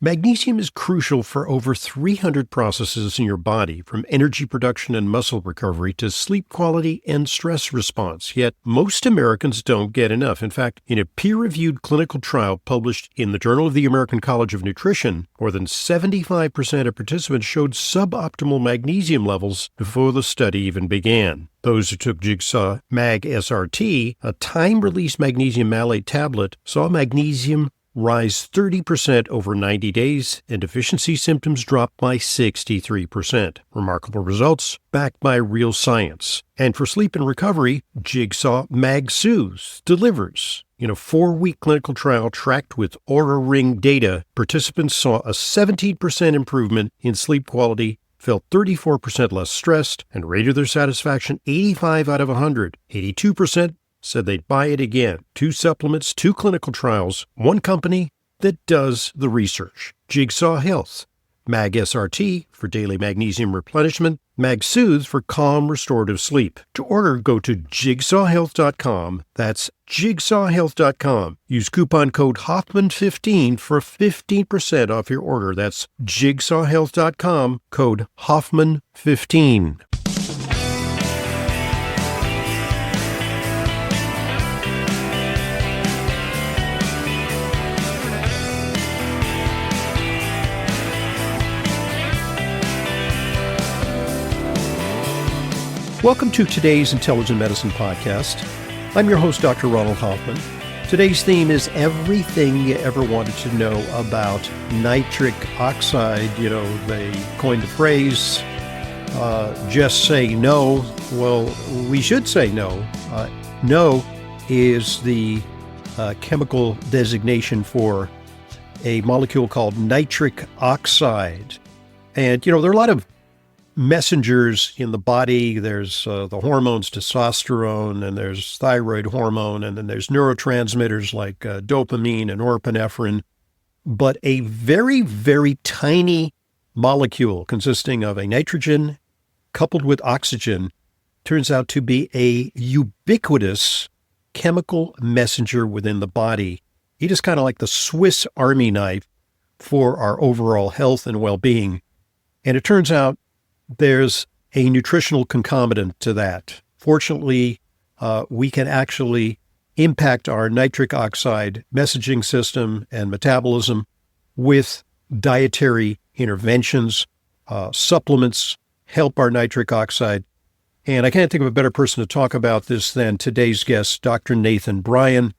Magnesium is crucial for over 300 processes in your body, from energy production and muscle recovery to sleep quality and stress response. Yet most Americans don't get enough. In fact, in a peer-reviewed clinical trial published in the Journal of the American College of Nutrition, more than 75% of participants showed suboptimal magnesium levels before the study even began. Those who took Jigsaw Mag SRT, a time-release magnesium malate tablet, saw magnesium rise 30% over 90 days, and deficiency symptoms dropped by 63%. Remarkable results backed by real science. And for sleep and recovery, Jigsaw Mag Soothes delivers. In a 4-week clinical trial tracked with Oura Ring data, participants saw a 17% improvement in sleep quality, felt 34% less stressed, and rated their satisfaction 85 out of 100. 82% said they'd buy it again. 2 supplements, 2 clinical trials, 1 company that does the research. Jigsaw Health. Mag SRT for daily magnesium replenishment. Mag Soothe for calm, restorative sleep. To order, go to jigsawhealth.com. That's jigsawhealth.com. Use coupon code Hoffman15 for 15% off your order. That's jigsawhealth.com, code Hoffman15. Welcome to today's Intelligent Medicine Podcast. I'm your host, Dr. Ronald Hoffman. Today's theme is everything you ever wanted to know about nitric oxide. You know, they coined the phrase, just say no. Well, we should say no. No is the chemical designation for a molecule called nitric oxide. And, you know, there are a lot of messengers in the body. There's the hormones testosterone, and there's thyroid hormone, and then there's neurotransmitters like dopamine and norepinephrine. But a very, very tiny molecule consisting of a nitrogen coupled with oxygen turns out to be a ubiquitous chemical messenger within the body. It is kind of like the Swiss Army knife for our overall health and well-being. And it turns out there's a nutritional concomitant to that. Fortunately, we can actually impact our nitric oxide messaging system and metabolism with dietary interventions. Supplements help our nitric oxide. And I can't think of a better person to talk about this than today's guest, Dr. Nathan Bryan,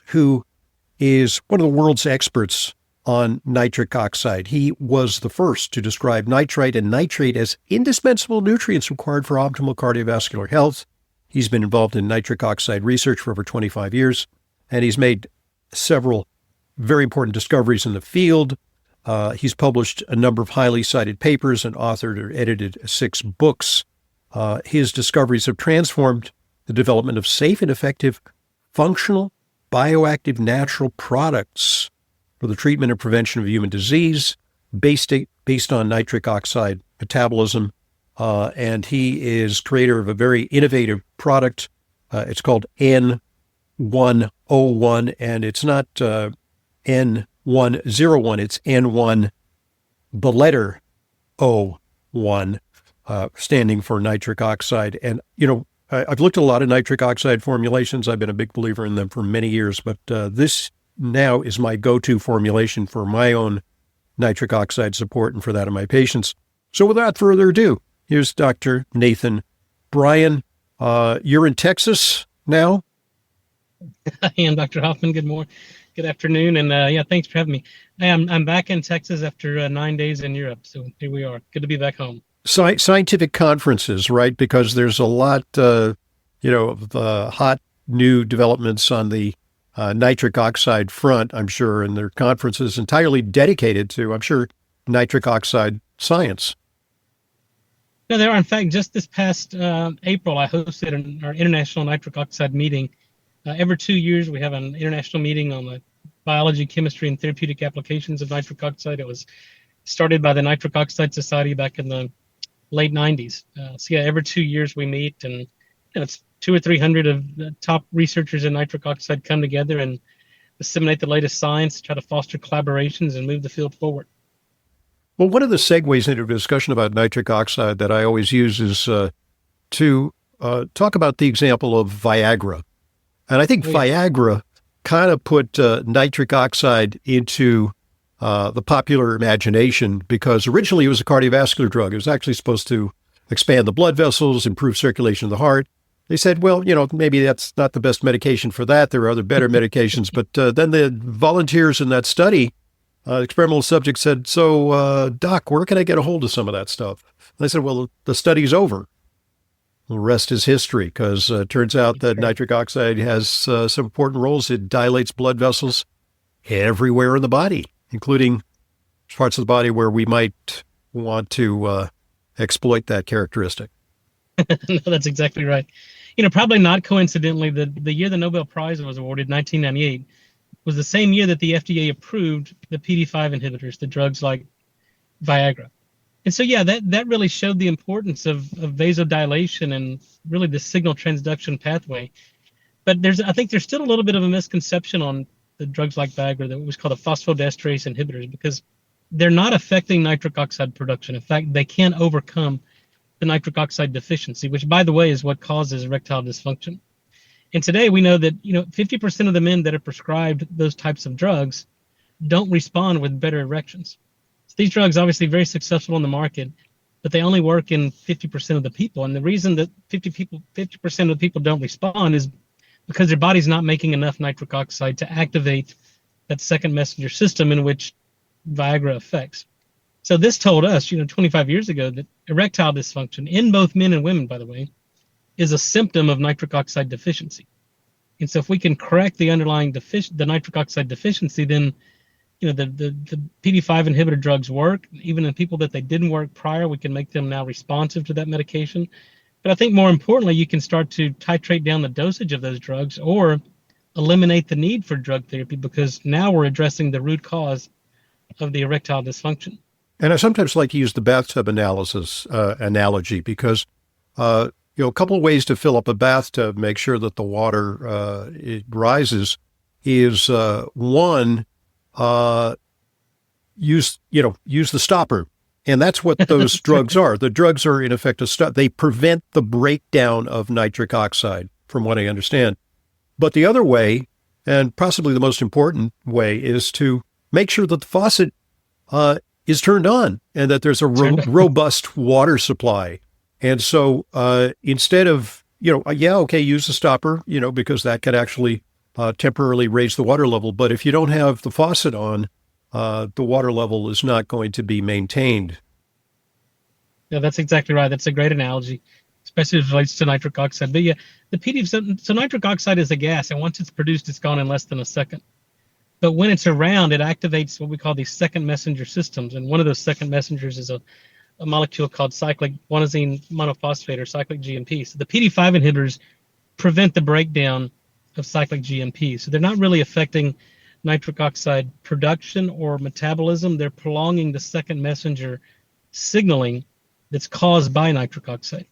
who is one of the world's experts on nitric oxide. He was the first to describe nitrite and nitrate as indispensable nutrients required for optimal cardiovascular health. He's been involved in nitric oxide research for over 25 years, and he's made several very important discoveries in the field. He's published a number of highly cited papers and authored or edited 6 books. His discoveries have transformed the development of safe and effective functional, bioactive, natural products for the treatment and prevention of human disease based on nitric oxide metabolism. And he is creator of a very innovative product. It's called N101, and it's not N101, it's N1, the letter O1, standing for nitric oxide. And, you know, I've looked at a lot of nitric oxide formulations. I've been a big believer in them for many years, but this now is my go-to formulation for my own nitric oxide support and for that of my patients. So without further ado, here's Dr. Nathan Bryan. You're in Texas now? I am, Dr. Hoffman. Good morning. Good afternoon. And thanks for having me. I'm back in Texas after 9 days in Europe. So here we are. Good to be back home. Scientific conferences, right? Because there's a lot, of hot new developments on the nitric oxide front, I'm sure, and there are conferences entirely dedicated to, I'm sure, nitric oxide science. No, there are. In fact, just this past April, I hosted our international nitric oxide meeting. Every 2 years, we have an international meeting on the biology, chemistry, and therapeutic applications of nitric oxide. It was started by the Nitric Oxide Society back in the late 90s. Every 2 years we meet, and it's 200 or 300 of the top researchers in nitric oxide come together, and disseminate the latest science, try to foster collaborations, and move the field forward. Well, one of the segues into a discussion about nitric oxide that I always use is to talk about the example of Viagra. And I think Viagra kind of put nitric oxide into the popular imagination because originally it was a cardiovascular drug. It was actually supposed to expand the blood vessels, improve circulation of the heart. They said, well, maybe that's not the best medication for that. There are other better medications. But then the volunteers in that study, experimental subjects said, so, Doc, where can I get a hold of some of that stuff? And I said, well, the study's over. The rest is history, because it turns out that nitric oxide has some important roles. It dilates blood vessels everywhere in the body, including parts of the body where we might want to exploit that characteristic. No, that's exactly right. Probably not coincidentally, the year the Nobel Prize was awarded, 1998, was the same year that the FDA approved the PDE5 inhibitors, the drugs like Viagra. And so, that really showed the importance of vasodilation and really the signal transduction pathway. But I think there's still a little bit of a misconception on the drugs like Viagra, that was called the phosphodiesterase inhibitors, because they're not affecting nitric oxide production. In fact, they can't overcome the nitric oxide deficiency, which, by the way, is what causes erectile dysfunction. And today we know that 50% of the men that are prescribed those types of drugs don't respond with better erections. So these drugs obviously very successful on the market, but they only work in 50% of the people. And the reason that 50% of the people don't respond is because their body's not making enough nitric oxide to activate that second messenger system in which Viagra affects. So this told us, 25 years ago, that erectile dysfunction in both men and women, by the way, is a symptom of nitric oxide deficiency. And so if we can correct the underlying the nitric oxide deficiency, then the PDE5 inhibitor drugs work. Even in people that they didn't work prior, we can make them now responsive to that medication. But I think more importantly, you can start to titrate down the dosage of those drugs or eliminate the need for drug therapy, because now we're addressing the root cause of the erectile dysfunction. And I sometimes like to use the bathtub analogy because, a couple of ways to fill up a bathtub, make sure that the water it rises, is one, use the stopper. And that's what those drugs are. The drugs are, in effect, they prevent the breakdown of nitric oxide, from what I understand. But the other way, and possibly the most important way, is to make sure that the faucet is turned on and that there's a robust water supply. And so instead of, use the stopper, because that could actually temporarily raise the water level. But if you don't have the faucet on, the water level is not going to be maintained. Yeah, that's exactly right. That's a great analogy, especially as it relates to nitric oxide. But so nitric oxide is a gas, and once it's produced, it's gone in less than a second. But when it's around, it activates what we call these second messenger systems. And one of those second messengers is a molecule called cyclic guanosine monophosphate, or cyclic GMP. So the PDE5 inhibitors prevent the breakdown of cyclic GMP. So they're not really affecting nitric oxide production or metabolism. They're prolonging the second messenger signaling that's caused by nitric oxide.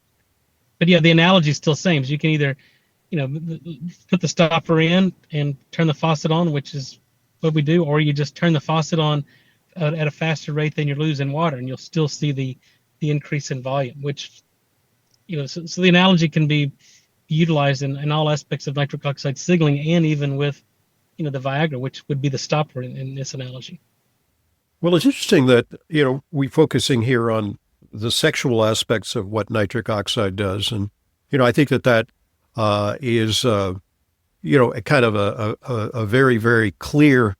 But the analogy is still the same. So you can either, put the stopper in and turn the faucet on, which is what we do, or you just turn the faucet on at a faster rate than you're losing water, and you'll still see the increase in volume, which, so the analogy can be utilized in all aspects of nitric oxide signaling, and even with, the Viagra, which would be the stopper in this analogy. Well, it's interesting that, we're focusing here on the sexual aspects of what nitric oxide does. And, I think that is, a kind of a very, very clear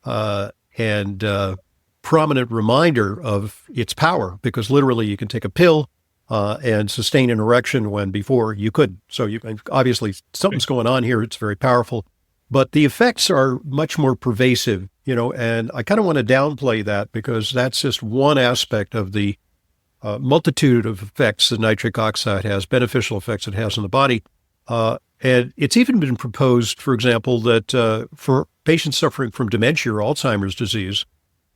and prominent reminder of its power, because literally you can take a pill and sustain an erection when before you couldn't. So obviously something's going on here. It's very powerful, but the effects are much more pervasive, and I kind of want to downplay that, because that's just one aspect of the multitude of effects that nitric oxide has, beneficial effects it has on the body. And it's even been proposed, for example, that for patients suffering from dementia or Alzheimer's disease,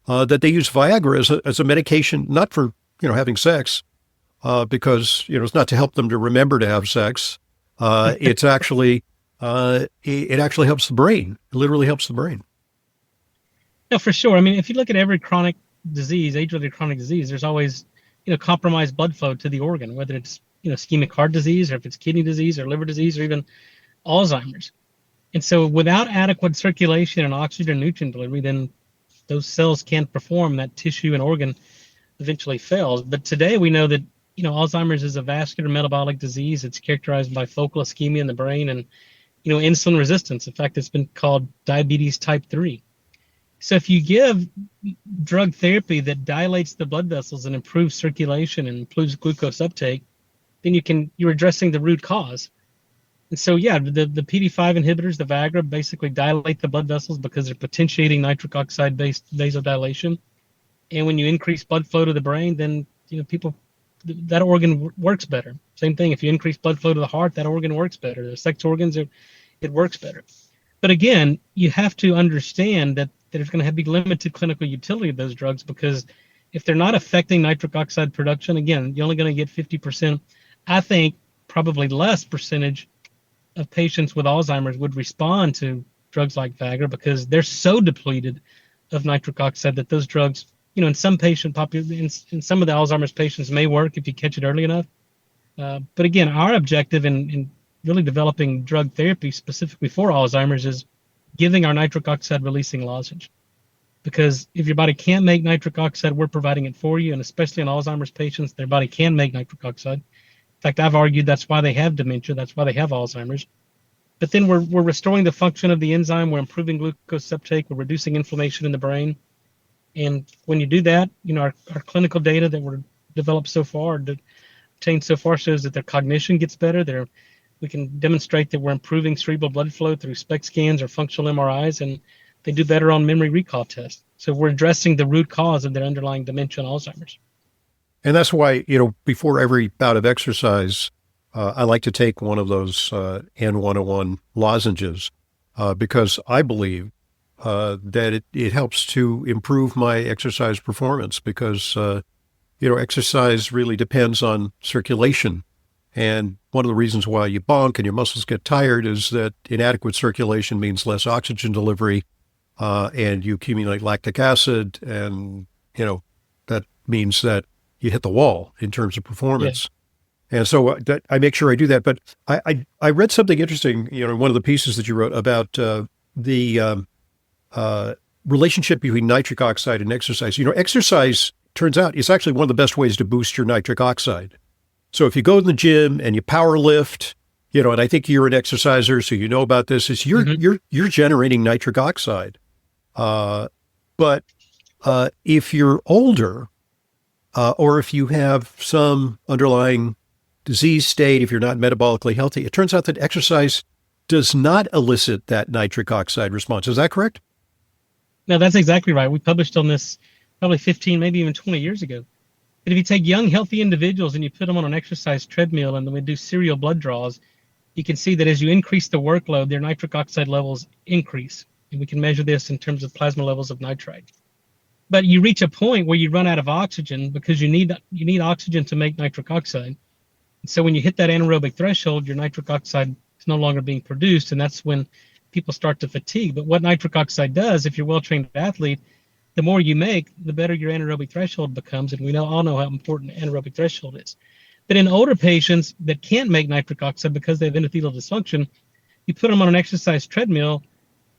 that they use Viagra as a medication, not for, having sex, because, it's not to help them to remember to have sex. It's actually, it actually helps the brain. It literally helps the brain. No, for sure. I mean, if you look at every chronic disease, age-related chronic disease, there's always, compromised blood flow to the organ, whether it's, ischemic heart disease or if it's kidney disease or liver disease or even Alzheimer's. And so without adequate circulation and oxygen nutrient delivery, then those cells can't perform. That tissue and organ eventually fails. But today we know that, Alzheimer's is a vascular metabolic disease. It's characterized by focal ischemia in the brain and, insulin resistance. In fact, it's been called diabetes type 3. So if you give drug therapy that dilates the blood vessels and improves circulation and improves glucose uptake, then you're addressing the root cause. And so, yeah, the PD5 inhibitors, the Viagra, basically dilate the blood vessels because they're potentiating nitric oxide-based vasodilation. And when you increase blood flow to the brain, then that organ works better. Same thing, if you increase blood flow to the heart, that organ works better. The sex organs, it works better. But again, you have to understand that there's going to be limited clinical utility of those drugs, because if they're not affecting nitric oxide production, again, you're only going to get 50%. I think probably less percentage of patients with Alzheimer's would respond to drugs like Viagra because they're so depleted of nitric oxide that those drugs, in some patient populations, in some of the Alzheimer's patients may work if you catch it early enough. But again, our objective in really developing drug therapy specifically for Alzheimer's is giving our nitric oxide releasing lozenge. Because if your body can't make nitric oxide, we're providing it for you. And especially in Alzheimer's patients, their body can make nitric oxide. In fact, I've argued that's why they have dementia. That's why they have Alzheimer's. But then we're restoring the function of the enzyme. We're improving glucose uptake. We're reducing inflammation in the brain. And when you do that, our clinical data that were developed so far, obtained so far, shows that their cognition gets better. We can demonstrate that we're improving cerebral blood flow through SPECT scans or functional MRIs, and they do better on memory recall tests. So we're addressing the root cause of their underlying dementia and Alzheimer's. And that's why, before every bout of exercise, I like to take one of those N101 lozenges because I believe that it helps to improve my exercise performance because, exercise really depends on circulation. And one of the reasons why you bonk and your muscles get tired is that inadequate circulation means less oxygen delivery, and you accumulate lactic acid, and, that means that you hit the wall in terms of performance. Yeah. And so I make sure I do that. But I read something interesting, in one of the pieces that you wrote about the relationship between nitric oxide and exercise. Exercise, turns out, is actually one of the best ways to boost your nitric oxide. So if you go to the gym and you power lift, and I think you're an exerciser, so you know about this, is you're generating nitric oxide. But if you're older, or if you have some underlying disease state, if you're not metabolically healthy, it turns out that exercise does not elicit that nitric oxide response. Is that correct? No, that's exactly right. We published on this probably 15, maybe even 20 years ago. But if you take young, healthy individuals and you put them on an exercise treadmill and then we do serial blood draws, you can see that as you increase the workload, their nitric oxide levels increase. And we can measure this in terms of plasma levels of nitrite. But you reach a point where you run out of oxygen because you need oxygen to make nitric oxide. And so when you hit that anaerobic threshold, your nitric oxide is no longer being produced, and that's when people start to fatigue. But what nitric oxide does, if you're a well-trained athlete, the more you make, the better your anaerobic threshold becomes, and we all know how important anaerobic threshold is. But in older patients that can't make nitric oxide because they have endothelial dysfunction, you put them on an exercise treadmill,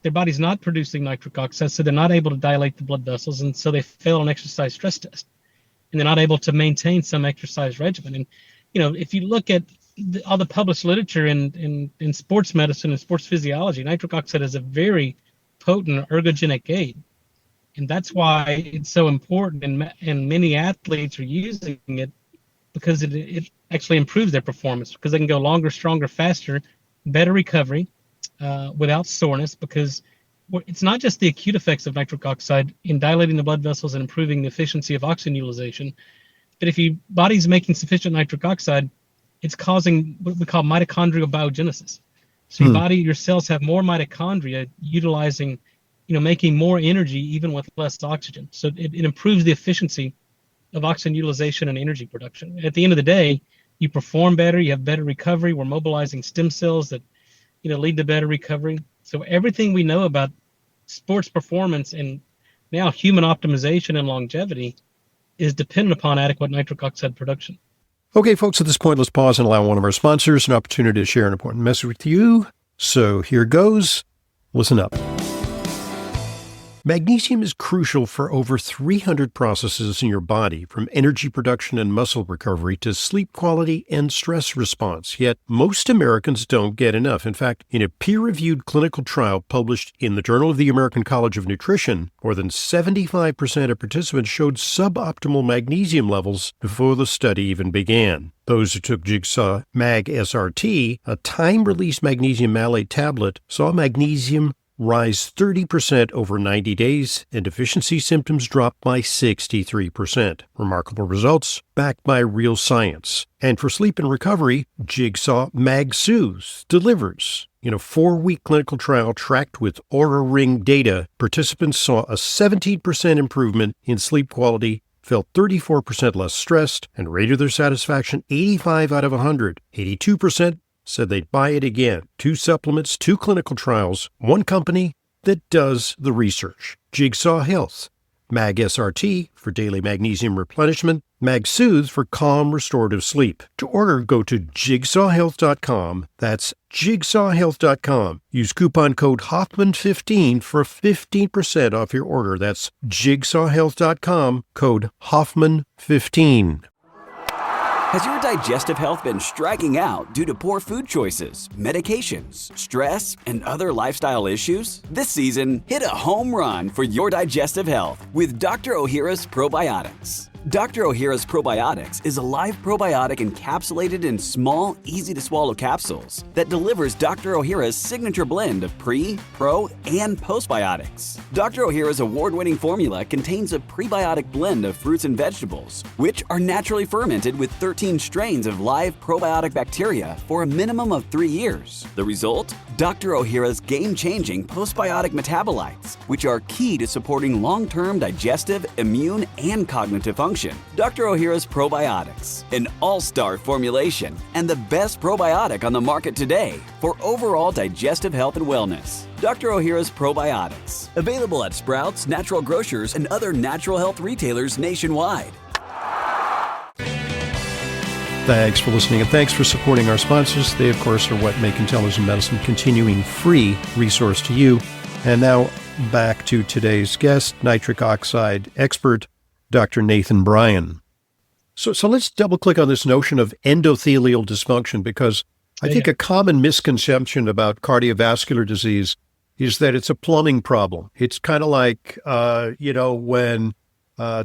their body's not producing nitric oxide, so they're not able to dilate the blood vessels, and so they fail an exercise stress test, and they're not able to maintain some exercise regimen. And if you look at all the published literature in sports medicine and sports physiology, nitric oxide is a very potent ergogenic aid. And that's why it's so important, and many athletes are using it because it actually improves their performance, because they can go longer, stronger, faster, better recovery without soreness, because it's not just the acute effects of nitric oxide in dilating the blood vessels and improving the efficiency of oxygen utilization, but if your body's making sufficient nitric oxide, it's causing what we call mitochondrial biogenesis. So your cells have more mitochondria utilizing, making more energy even with less oxygen. So it improves the efficiency of oxygen utilization and energy production. At the end of the day, you perform better, you have better recovery. We're mobilizing stem cells that, lead to better recovery. So everything we know about sports performance and Now, human optimization and longevity is dependent upon adequate nitric oxide production. Okay, folks, at this point, let's pause and allow one of our sponsors an opportunity to share an important message with you. So here goes. Listen up. Magnesium is crucial for over 300 processes in your body, from energy production and muscle recovery to sleep quality and stress response. Yet most Americans don't get enough. In fact, in a peer-reviewed clinical trial published in the Journal of the American College of Nutrition, more than 75% of participants showed suboptimal magnesium levels before the study even began. Those who took Jigsaw Mag SRT, a time-release magnesium malate tablet, saw magnesium rise 30% over 90 days, and deficiency symptoms dropped by 63%. Remarkable results backed by real science. And for sleep and recovery, Jigsaw Mag Soothes delivers. In a 4-week clinical trial tracked with Oura Ring data, participants saw a 17% improvement in sleep quality, felt 34% less stressed, and rated their satisfaction 85 out of 100. 82% said they'd buy it again. 2 supplements, 2 clinical trials, 1 company that does the research. Jigsaw Health. Mag SRT for daily magnesium replenishment. Mag Soothe for calm, restorative sleep. To order, go to jigsawhealth.com. That's jigsawhealth.com. Use coupon code Hoffman15 for 15% off your order. That's jigsawhealth.com, code Hoffman15. Has your digestive health been striking out due to poor food choices, medications, stress, and other lifestyle issues? This season, hit a home run for your digestive health with Dr. Ohhira's Probiotics. Dr. Ohhira's Probiotics is a live probiotic encapsulated in small, easy-to-swallow capsules that delivers Dr. Ohhira's signature blend of pre, pro, and postbiotics. Dr. Ohhira's award-winning formula contains a prebiotic blend of fruits and vegetables, which are naturally fermented with 13 strains of live probiotic bacteria for a minimum of 3 years. The result? Dr. Ohhira's game-changing postbiotic metabolites, which are key to supporting long-term digestive, immune, and cognitive function. Dr. Ohhira's Probiotics, an all-star formulation and the best probiotic on the market today for overall digestive health and wellness. Dr. Ohhira's Probiotics, available at Sprouts, Natural Grocers, and other natural health retailers nationwide. Thanks for listening, and thanks for supporting our sponsors. They, of course, are what make intelligent medicine continuing free resource to you. And now back to today's guest, nitric oxide expert, Dr. Nathan Bryan. So let's double click on this notion of endothelial dysfunction, because I think a common misconception about cardiovascular disease is that it's a plumbing problem. It's kind of like, when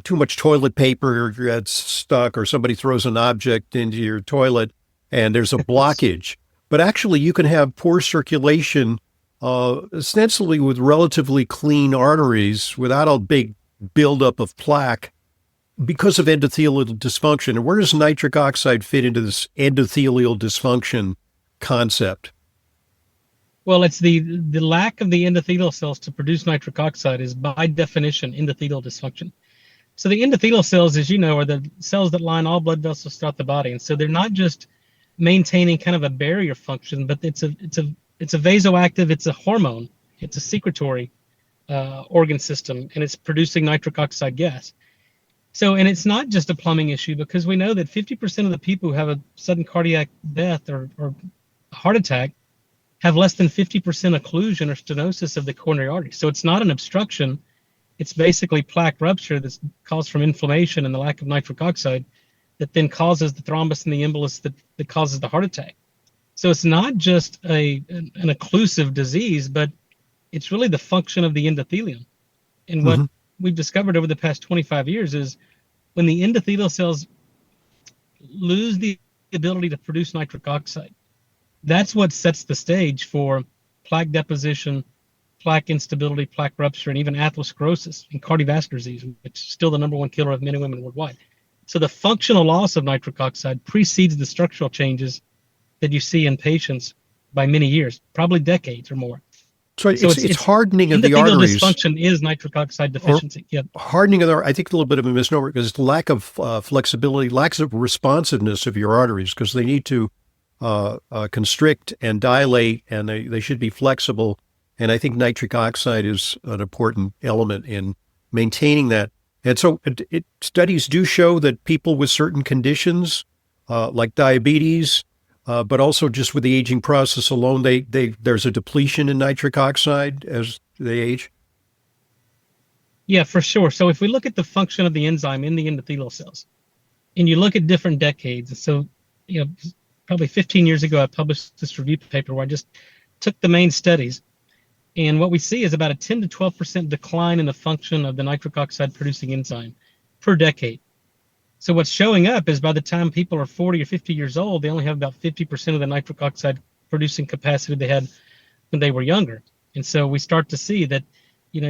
too much toilet paper gets stuck or somebody throws an object into your toilet and there's a blockage. But actually you can have poor circulation, ostensibly with relatively clean arteries without a big buildup of plaque because of endothelial dysfunction. And where does nitric oxide fit into this endothelial dysfunction concept? Well, it's the lack of the endothelial cells to produce nitric oxide is by definition endothelial dysfunction. So the endothelial cells, as you know, are the cells that line all blood vessels throughout the body. And so they're not just maintaining kind of a barrier function, but it's a vasoactive, it's a hormone, it's a secretory organ system, and it's producing nitric oxide gas. So, and it's not just a plumbing issue, because we know that 50% of the people who have a sudden cardiac death or heart attack have less than 50% occlusion or stenosis of the coronary artery. So it's not an obstruction. It's basically plaque rupture that's caused from inflammation and the lack of nitric oxide that then causes the thrombus and the embolus that causes the heart attack. So it's not just an occlusive disease, but it's really the function of the endothelium. And what we've discovered over the past 25 years is when the endothelial cells lose the ability to produce nitric oxide, that's what sets the stage for plaque deposition, plaque instability, plaque rupture, and even atherosclerosis and cardiovascular disease, which is still the #1 killer of men and women worldwide. So the functional loss of nitric oxide precedes the structural changes that you see in patients by many years, probably decades or more. So it's hardening of the arteries. Dysfunction is nitric oxide deficiency. Hardening of the, I think a little bit of a misnomer, because it's lack of flexibility, lack of responsiveness of your arteries, because they need to constrict and dilate, and they should be flexible. And I think nitric oxide is an important element in maintaining that. And so studies do show that people with certain conditions, like diabetes, but also just with the aging process alone, there's a depletion in nitric oxide as they age. Yeah, for sure. So if we look at the function of the enzyme in the endothelial cells, and you look at different decades, so probably 15 years ago, I published this review paper where I just took the main studies, and what we see is about a 10 to 12% decline in the function of the nitric oxide producing enzyme per decade. So what's showing up is by the time people are 40 or 50 years old, they only have about 50% of the nitric oxide producing capacity they had when they were younger. And so we start to see that,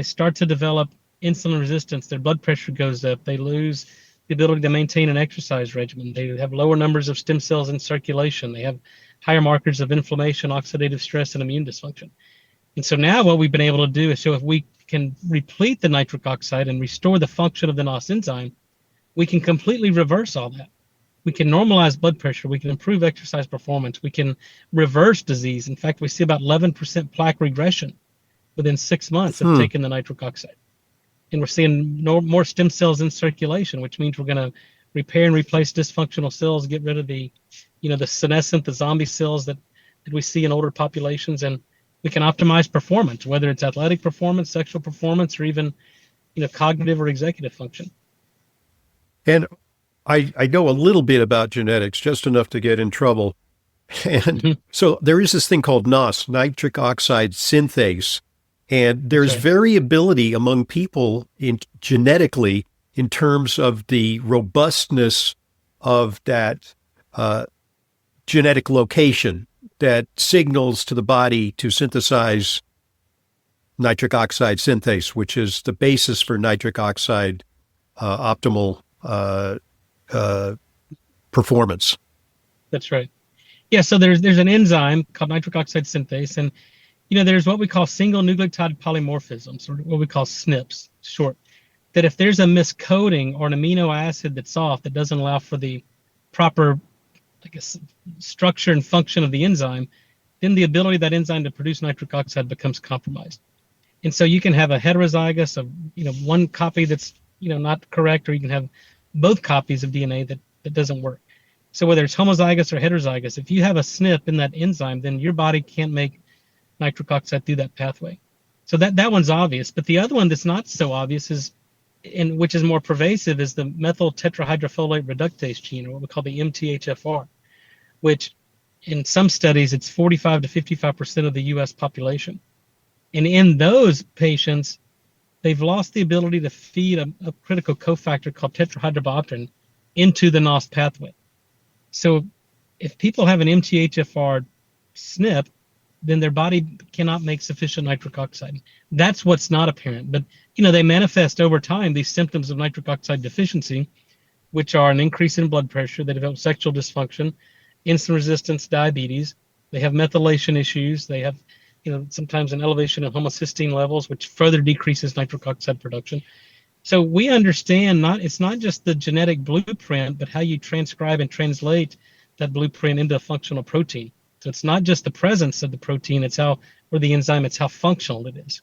start to develop insulin resistance, their blood pressure goes up, they lose the ability to maintain an exercise regimen, they have lower numbers of stem cells in circulation, they have higher markers of inflammation, oxidative stress, and immune dysfunction. And so now what we've been able to do is show if we can replete the nitric oxide and restore the function of the NOS enzyme, we can completely reverse all that. We can normalize blood pressure. We can improve exercise performance. We can reverse disease. In fact, we see about 11% plaque regression within 6 months of taking the nitric oxide. And we're seeing more stem cells in circulation, which means we're going to repair and replace dysfunctional cells, get rid of the senescent, the zombie cells that we see in older populations. And we can optimize performance, whether it's athletic performance, sexual performance, or even, cognitive or executive function. And I know a little bit about genetics, just enough to get in trouble. And so there is this thing called NOS, nitric oxide synthase. And there's variability among people genetically in terms of the robustness of that genetic location that signals to the body to synthesize nitric oxide synthase, which is the basis for nitric oxide optimal performance. That's right. Yeah, so there's an enzyme called nitric oxide synthase, and there's what we call single nucleotide polymorphisms, or what we call SNPs, short. That if there's a miscoding or an amino acid that's off that doesn't allow for the proper, structure and function of the enzyme, then the ability of that enzyme to produce nitric oxide becomes compromised. And so you can have a heterozygous of one copy that's not correct, or you can have both copies of DNA that doesn't work. So whether it's homozygous or heterozygous, if you have a SNP in that enzyme, then your body can't make nitric oxide through that pathway. So that one's obvious. But the other one that's not so obvious is, and which is more pervasive, is the methyl tetrahydrofolate reductase gene, or what we call the MTHFR, which in some studies it's 45 to 55% of the U.S. population. And in those patients, they've lost the ability to feed a critical cofactor called tetrahydrobiopterin into the NOS pathway. So if people have an MTHFR SNP, then their body cannot make sufficient nitric oxide. That's what's not apparent. But, they manifest over time, these symptoms of nitric oxide deficiency, which are an increase in blood pressure, they develop sexual dysfunction, insulin resistance, diabetes. They have methylation issues. They have, sometimes an elevation in homocysteine levels, which further decreases nitric oxide production. So we understand it's not just the genetic blueprint, but how you transcribe and translate that blueprint into a functional protein. So it's not just the presence of the protein, it's how how functional it is.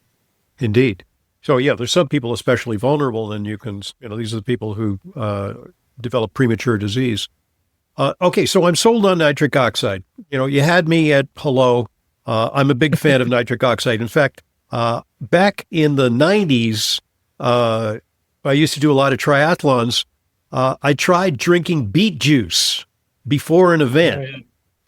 Indeed. So yeah, there's some people especially vulnerable, and you can, these are the people who develop premature disease. Okay, so I'm sold on nitric oxide. You had me at hello. I'm a big fan of nitric oxide. In fact, back in the 90s, I used to do a lot of triathlons. I tried drinking beet juice before an event. Oh, yeah.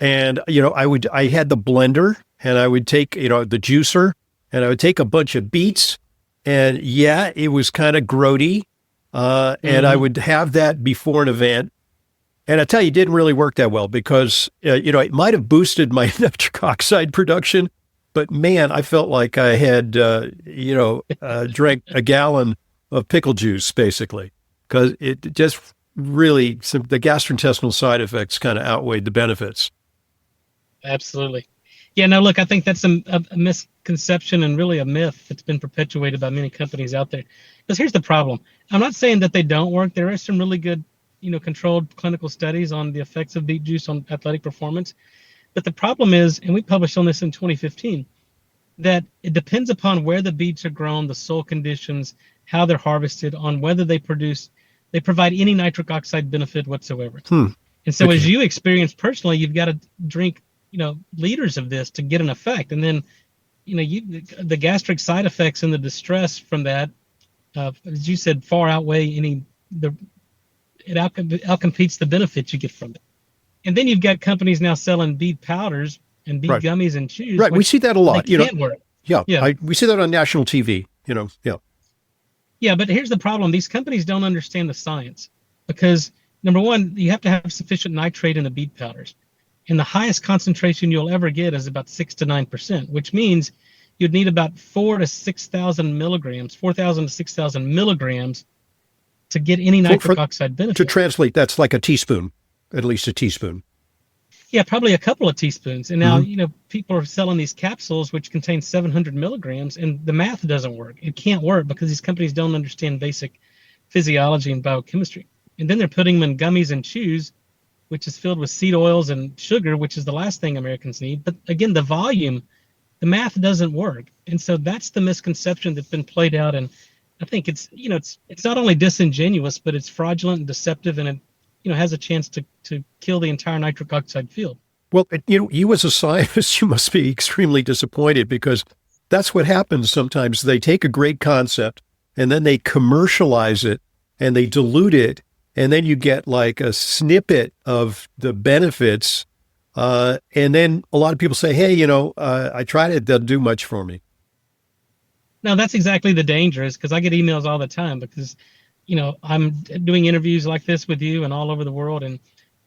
And, I had the blender, and I would take, the juicer, and I would take a bunch of beets, and yeah, it was kind of grody. And I would have that before an event. And I tell you, it didn't really work that well because, it might have boosted my nitric oxide production, but man, I felt like I had, drank a gallon of pickle juice basically, because it just really, the gastrointestinal side effects kind of outweighed the benefits. Absolutely. Yeah, no, look, I think that's a misconception and really a myth that's been perpetuated by many companies out there. Because here's the problem. I'm not saying that they don't work. There are some really good, controlled clinical studies on the effects of beet juice on athletic performance. But the problem is, and we published on this in 2015, that it depends upon where the beets are grown, the soil conditions, how they're harvested, on whether they provide any nitric oxide benefit whatsoever. And so as you experience personally, you've got to drink, liters of this to get an effect. And then, the gastric side effects and the distress from that, as you said, far outweigh it outcompetes the benefits you get from it. And then you've got companies now selling beet powders and beet gummies and chews. Right. We see that a lot. Can't work. Yeah. We see that on national TV, yeah. Yeah, but here's the problem. These companies don't understand the science because, number one, you have to have sufficient nitrate in the beet powders. And the highest concentration you'll ever get is about 6 to 9%, which means you'd need about 4,000 to 6,000 milligrams, 4,000 to 6,000 milligrams to get any nitric oxide benefit. To translate, that's like a teaspoon, at least a teaspoon. Yeah, probably a couple of teaspoons. And now, people are selling these capsules which contain 700 milligrams, and the math doesn't work. It can't work because these companies don't understand basic physiology and biochemistry. And then they're putting them in gummies and chews, which is filled with seed oils and sugar, which is the last thing Americans need. But again, the volume, the math doesn't work. And so that's the misconception that's been played out. And I think it's not only disingenuous, but it's fraudulent and deceptive, and it has a chance to kill the entire nitric oxide field. Well, you as a scientist, you must be extremely disappointed because that's what happens sometimes. They take a great concept and then they commercialize it and they dilute it. And then you get like a snippet of the benefits. And then a lot of people say, hey, I tried it. Doesn't do much for me. No, that's exactly the danger, is because I get emails all the time because I'm doing interviews like this with you and all over the world. And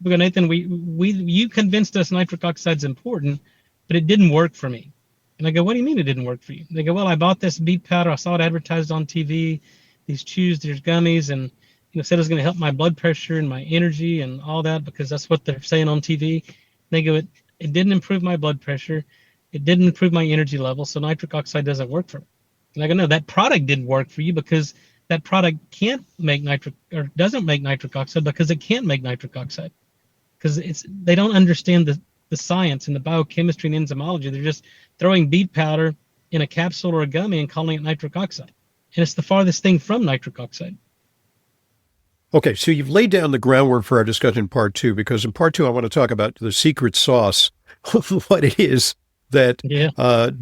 we go, Nathan, you convinced us nitric oxide's important, but it didn't work for me. And I go, what do you mean it didn't work for you? They go, well, I bought this beet powder. I saw it advertised on TV, these chews, these gummies, and said it was going to help my blood pressure and my energy and all that because that's what they're saying on TV. And they go, it didn't improve my blood pressure. It didn't improve my energy level. So nitric oxide doesn't work for me. And I go, no, that product didn't work for you because that product can't make doesn't make nitric oxide because it can't make nitric oxide because they don't understand the science and the biochemistry and enzymology. They're just throwing beet powder in a capsule or a gummy and calling it nitric oxide. And it's the farthest thing from nitric oxide. Okay, so you've laid down the groundwork for our discussion in part two, because in part two, I want to talk about the secret sauce, what it is that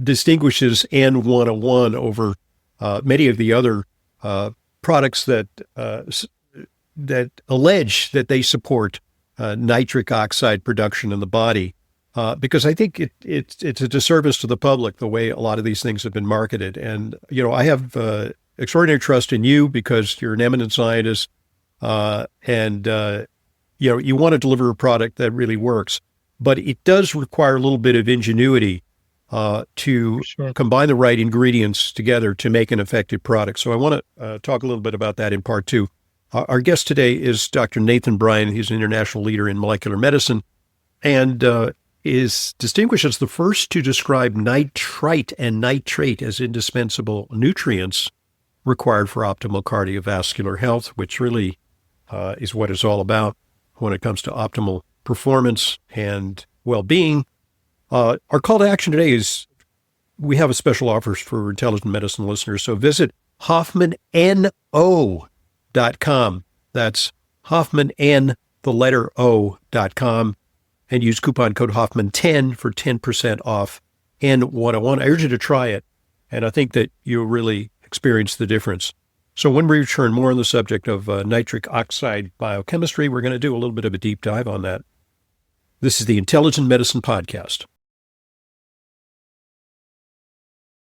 distinguishes N101 over many of the other products that allege that they support nitric oxide production in the body, because I think it's a disservice to the public the way a lot of these things have been marketed. And I have extraordinary trust in you because you're an eminent scientist, and you want to deliver a product that really works. But it does require a little bit of ingenuity to combine the right ingredients together to make an effective product. So I want to talk a little bit about that in part two. Our guest today is Dr. Nathan Bryan. He's an international leader in molecular medicine and is distinguished as the first to describe nitrite and nitrate as indispensable nutrients required for optimal cardiovascular health, which really is what it's all about when it comes to optimal performance and well-being. Our call to action today is we have a special offer for intelligent medicine listeners. So visit HoffmanNO.com. That's HoffmanN, the letter O.com, and use coupon code Hoffman10 for 10% off N101. I urge you to try it, and I think that you'll really experience the difference. So when we return, more on the subject of nitric oxide biochemistry, we're going to do a little bit of a deep dive on that. This is the Intelligent Medicine Podcast.